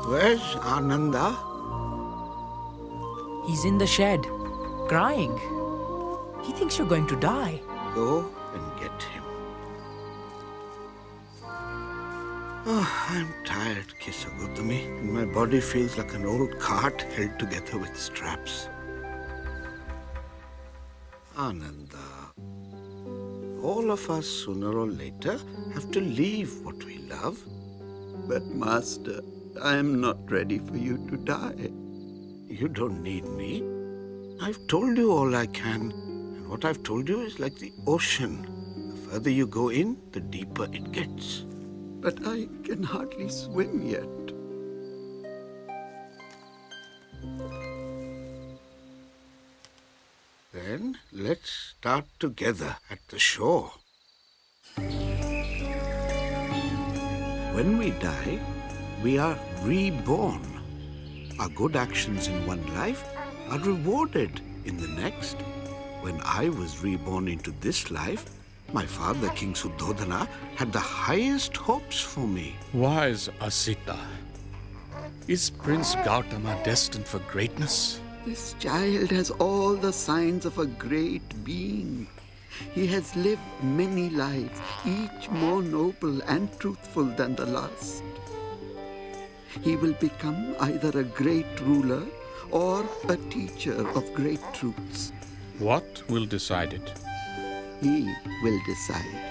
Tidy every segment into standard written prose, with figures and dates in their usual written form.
Where's Ananda? He's in the shed, crying. He thinks you're going to die. Go and get him. Oh, I'm tired, Kisagutami, and my body feels like an old cart held together with straps. Ananda, all of us sooner or later have to leave what we love. But Master, I am not ready for you to die. You don't need me. I've told you all I can, and what I've told you is like the ocean. The further you go in, the deeper it gets. But I can hardly swim yet. Then let's start together at the shore. When we die, we are reborn. Our good actions in one life are rewarded in the next. When I was reborn into this life, my father, King Suddhodana, had the highest hopes for me. Wise Asita, is Prince Gautama destined for greatness? This child has all the signs of a great being. He has lived many lives, each more noble and truthful than the last. He will become either a great ruler or a teacher of great truths. What will decide it? He will decide.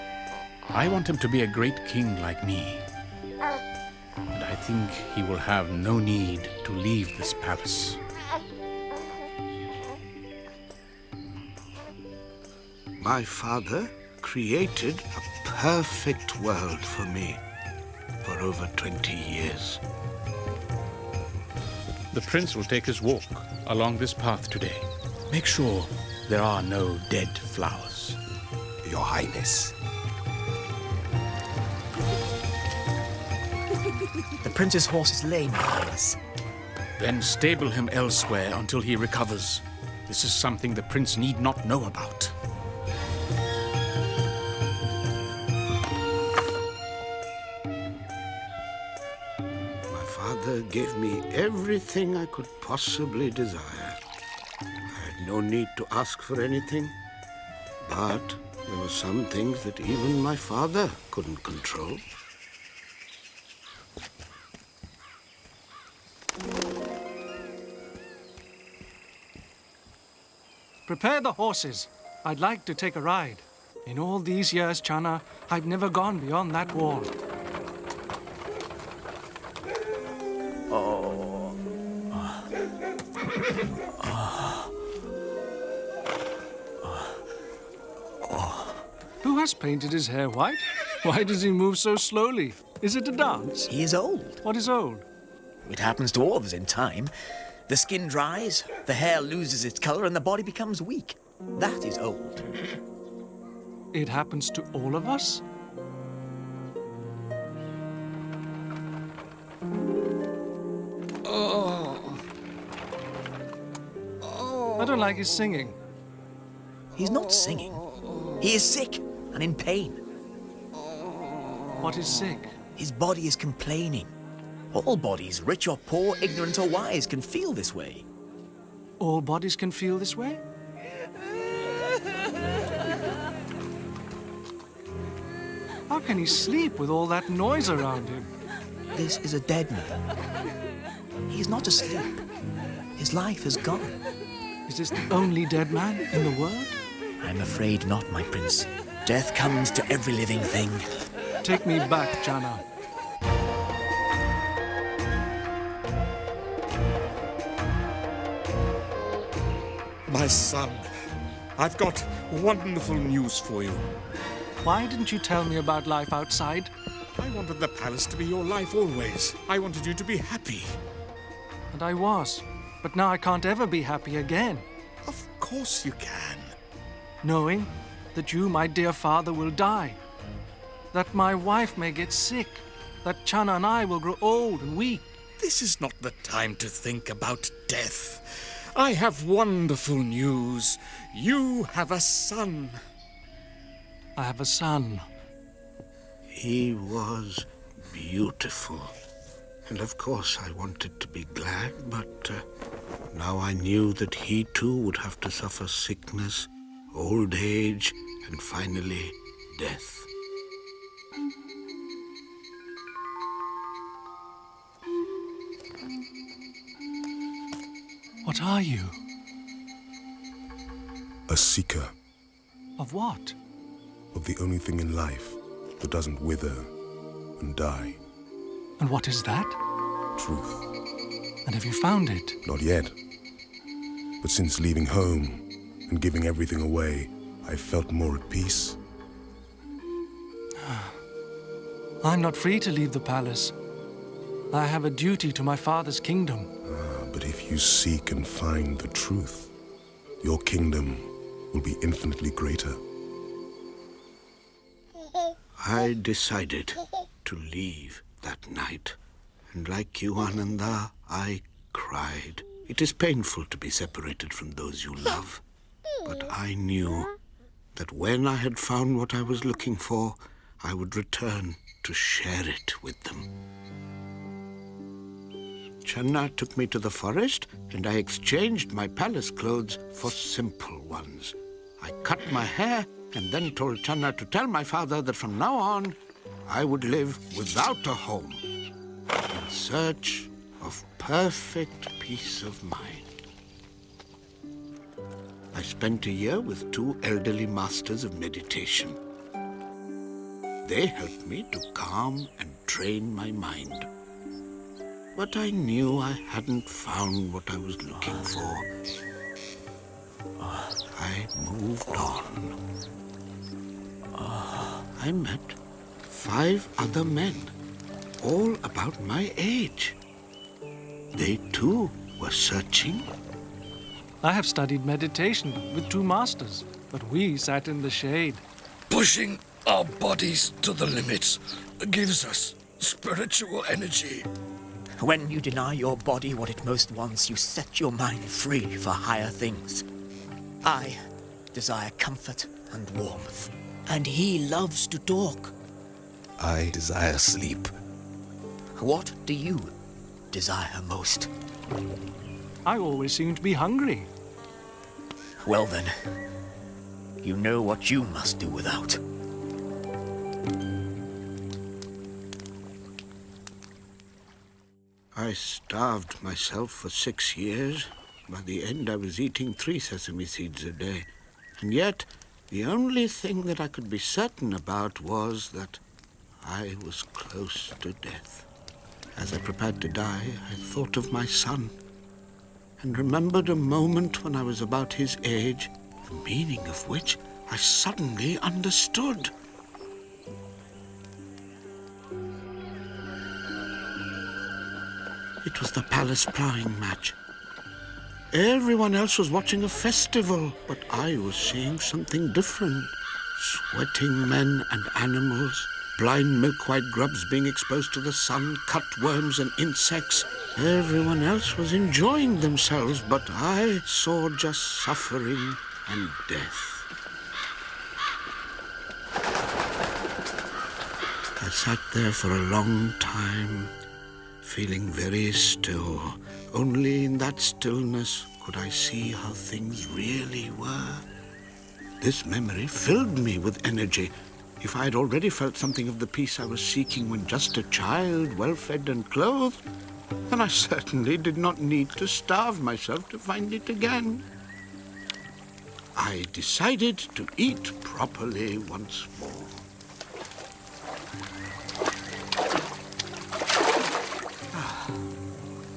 I want him to be a great king like me. And I think he will have no need to leave this palace. My father created a perfect world for me for over 20 years. The prince will take his walk along this path today. Make sure there are no dead flowers. Your Highness. The prince's horse is lame, Your Highness. Then stable him elsewhere until he recovers. This is something the prince need not know about. My father gave me everything I could possibly desire. I had no need to ask for anything, but there were some things that even my father couldn't control. Prepare the horses. I'd like to take a ride. In all these years, Channa, I've never gone beyond that wall. Who has painted his hair white? Why does he move so slowly? Is it a dance? He is old. What is old? It happens to all of us in time. The skin dries, the hair loses its color, and the body becomes weak. That is old. It happens to all of us? I don't like his singing. He's not singing. He is sick and in pain. What is sick? His body is complaining. All bodies, rich or poor, ignorant or wise, can feel this way. All bodies can feel this way? How can he sleep with all that noise around him? This is a dead man. He is not asleep. His life is gone. Is this the only dead man in the world? I'm afraid not, my prince. Death comes to every living thing. Take me back, Channa. My son, I've got wonderful news for you. Why didn't you tell me about life outside? I wanted the palace to be your life always. I wanted you to be happy. And I was. But now I can't ever be happy again. Of course you can. Knowing that you, my dear father, will die. That my wife may get sick. That Channa and I will grow old and weak. This is not the time to think about death. I have wonderful news. You have a son. I have a son. He was beautiful. And of course I wanted to be glad, but now I knew that he too would have to suffer sickness, old age, and finally death. What are you? A seeker Of what? of the only thing in life that doesn't wither and die. And what is that? Truth. And have you found it? Not yet. But since leaving home and giving everything away, I've felt more at peace. I'm not free to leave the palace. I have a duty to my father's kingdom. But if you seek and find the truth, your kingdom will be infinitely greater. I decided to leave that night. And like you, Ananda, I cried. It is painful to be separated from those you love. But I knew that when I had found what I was looking for, I would return to share it with them. Channa took me to the forest, and I exchanged my palace clothes for simple ones. I cut my hair and then told Channa to tell my father that from now on, I would live without a home, in search of perfect peace of mind. I spent a year with 2 elderly masters of meditation. They helped me to calm and train my mind. But I knew I hadn't found what I was looking for. I moved on. I met 5 other men, all about my age. They too were searching. I have studied meditation with 2 masters, but we sat in the shade. Pushing our bodies to the limits gives us spiritual energy. When you deny your body what it most wants, you set your mind free for higher things. I desire comfort and warmth. And he loves to talk. I desire sleep. What do you desire most? I always seem to be hungry. Well then, you know what you must do without. I starved myself for 6 years. By the end, I was eating 3 sesame seeds a day. And yet, the only thing that I could be certain about was that I was close to death. As I prepared to die, I thought of my son and remembered a moment when I was about his age, the meaning of which I suddenly understood. It was the palace ploughing match. Everyone else was watching a festival, but I was seeing something different. Sweating men and animals, blind milk-white grubs being exposed to the sun, cutworms and insects. Everyone else was enjoying themselves, but I saw just suffering and death. I sat there for a long time, feeling very still. Only in that stillness could I see how things really were. This memory filled me with energy. If I had already felt something of the peace I was seeking when just a child, well-fed and clothed, then I certainly did not need to starve myself to find it again. I decided to eat properly once more.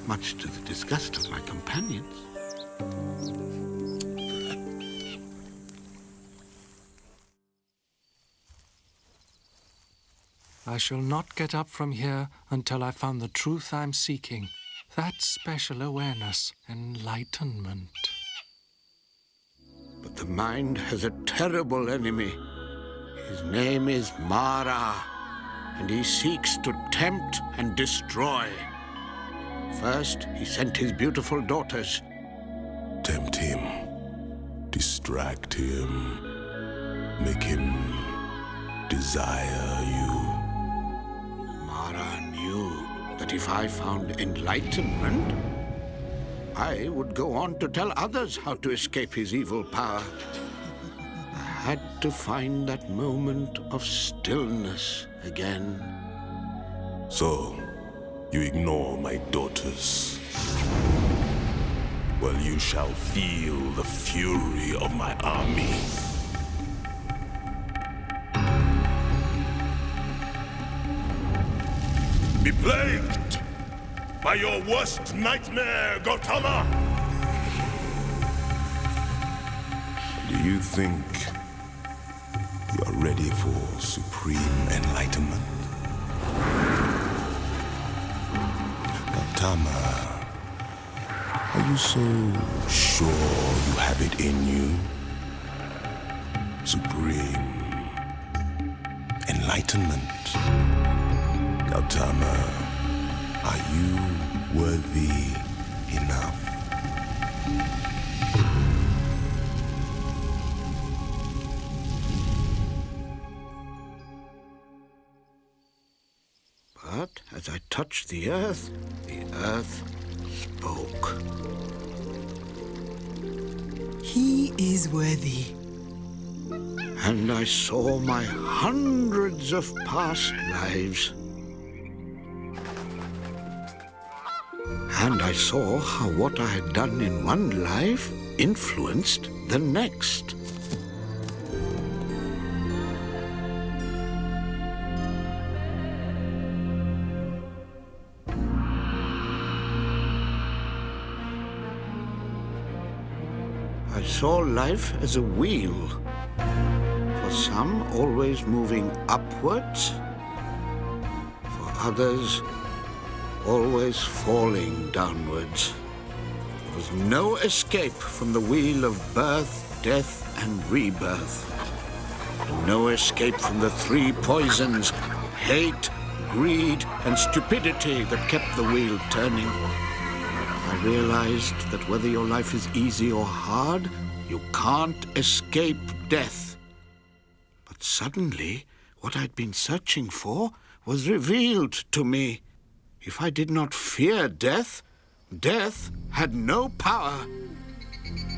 Much to the disgust of my companions. I shall not get up from here until I found the truth I'm seeking. That special awareness, enlightenment. But the mind has a terrible enemy. His name is Mara, and he seeks to tempt and destroy. First, he sent his beautiful daughters. Tempt him. Distract him. Make him desire you. Mara knew that that if I found enlightenment, I would go on to tell others how to escape his evil power. I had to find that moment of stillness again. So, you ignore my daughters. Well, you shall feel the fury of my army. Be plagued by your worst nightmare, Gautama! Do you think you are ready for supreme enlightenment? Gautama, are you so sure you have it in you? Supreme enlightenment. Gautama, are you worthy enough? But as I touched the earth spoke. He is worthy. And I saw my hundreds of past lives. And I saw how what I had done in one life influenced the next. I saw life as a wheel. For some, always moving upwards. For others, always falling downwards. There was no escape from the wheel of birth, death, and rebirth. No escape from the three poisons: hate, greed, and stupidity that kept the wheel turning. I realized that whether your life is easy or hard, you can't escape death. But suddenly, what I'd been searching for was revealed to me. If I did not fear death, death had no power.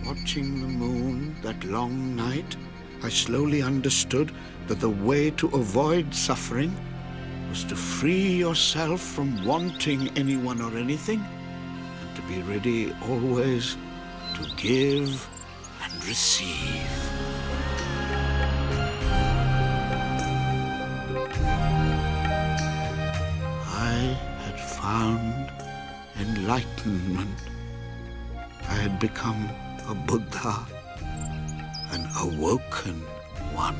Watching the moon that long night, I slowly understood that the way to avoid suffering was to free yourself from wanting anyone or anything, and to be ready always to give and receive. I had found enlightenment. I had become a Buddha, an awoken one.